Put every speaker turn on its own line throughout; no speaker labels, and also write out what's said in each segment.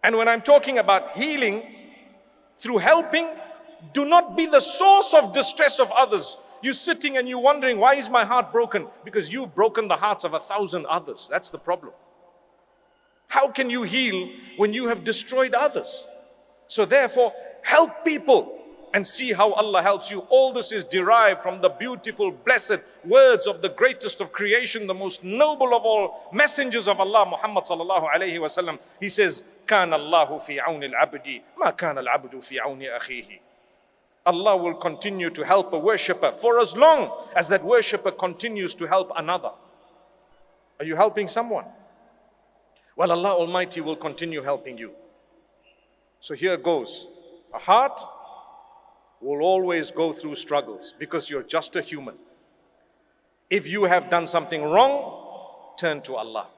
And when I'm talking about healing through helping, do not be the source of distress of others. You're sitting and you're wondering, why is my heart broken? Because you've broken the hearts of 1,000 others. That's the problem. How can you heal when you have destroyed others? So therefore, help people and see how Allah helps you. All this is derived from the beautiful, blessed words of the greatest of creation, the most noble of all messengers of Allah, Muhammad sallallahu alayhi wa sallam. He says, كَانَ اللَّهُ فِي عَوْنِ الْعَبْدِ مَا كَانَ الْعَبْدُ فِي عَوْنِ أَخِيهِ. Allah will continue to help a worshipper for as long as that worshipper continues to help another. Are you helping someone? Well, Allah Almighty will continue helping you. So here goes. A heart will always go through struggles because you're just a human. If you have done something wrong, turn to Allah.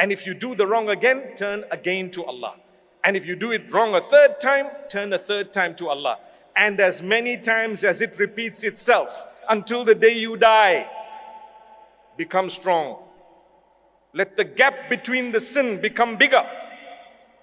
And if you do the wrong again, turn again to Allah. And if you do it wrong a third time, turn a third time to Allah. And as many times as it repeats itself until the day you die, become strong. Let the gap between the sin become bigger.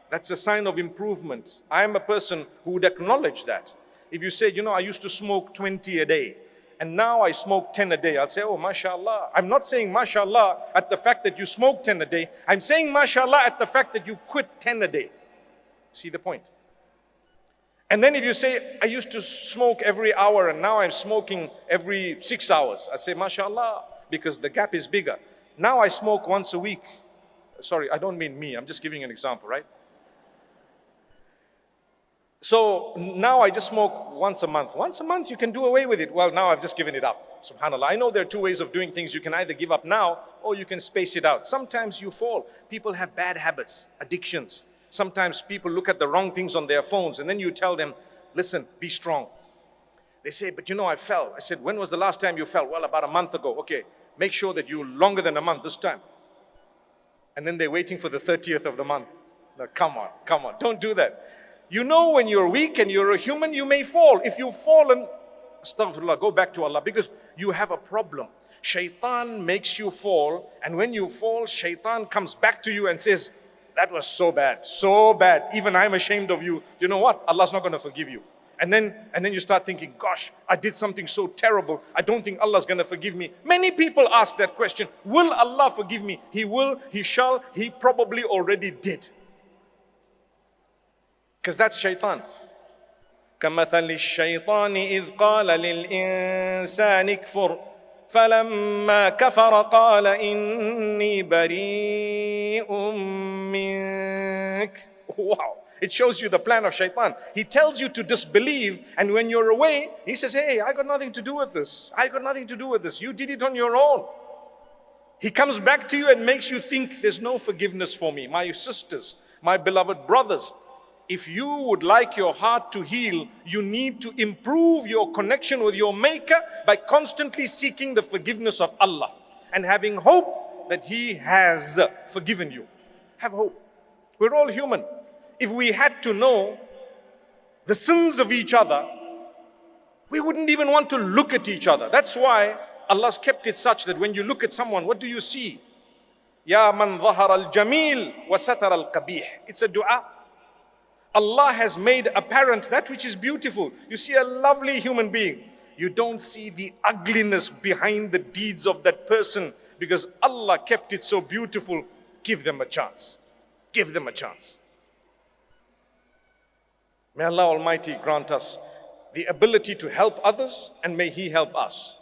That's a sign of improvement. I am a person who would acknowledge that. If you say, I used to smoke 20 a day and now I smoke 10 a day, I'll say, oh, mashallah. I'm not saying mashallah at the fact that you smoke 10 a day. I'm saying mashallah at the fact that you quit 10 a day. See the point? And then if you say, I used to smoke every hour and now I'm smoking every 6 hours, I'd say, mashallah, because the gap is bigger. Now I smoke once a week. Sorry, I don't mean me. I'm just giving an example, right? So now I just smoke once a month. Once a month you can do away with it. Well, now I've just given it up. SubhanAllah. I know there are two ways of doing things. You can either give up now or you can space it out. Sometimes you fall. People have bad habits, addictions. Sometimes people look at the wrong things on their phones and then you tell them, listen, be strong. They say, but I fell. I said, when was the last time you fell? Well, about a month ago. Okay, make sure that you're longer than a month this time. And then they're waiting for the 30th of the month. No, come on, don't do that. When you're weak and you're a human, you may fall. If you've fallen, astaghfirullah, go back to Allah because you have a problem. Shaitan makes you fall, and when you fall, shaitan comes back to you and says, that was so bad, even I'm ashamed of you. You know what? Allah's not going to forgive you. And then you start thinking, gosh, I did something so terrible. I don't think Allah's going to forgive me. Many people ask that question. Will Allah forgive me? He will, He shall, He probably already did. Because that's shaitan. كَمَثَلِ الشَّيْطَانِ إِذْ قَالَ لِلْإِنسَانِ اكْفُرْ فَلَمَّا كَفَرَ قَالَ إِنِّي بَرِيءٌ مِّنكَ. Wow. It shows you the plan of shaitan. He tells you to disbelieve, and when you're away, he says, hey, I got nothing to do with this. You did it on your own. He comes back to you and makes you think there's no forgiveness for me. My sisters, my beloved brothers, if you would like your heart to heal, you need to improve your connection with your Maker by constantly seeking the forgiveness of Allah and having hope that He has forgiven you. Have hope. We're all human. If we had to know the sins of each other, we wouldn't even want to look at each other. That's why Allah's kept it such that when you look at someone, what do you see? Ya man dhahara al-jameel wa satara al-qabih. It's a dua. Allah has made apparent that which is beautiful. You see a lovely human being. You don't see the ugliness behind the deeds of that person because Allah kept it so beautiful. Give them a chance. Give them a chance. May Allah Almighty grant us the ability to help others and may He help us.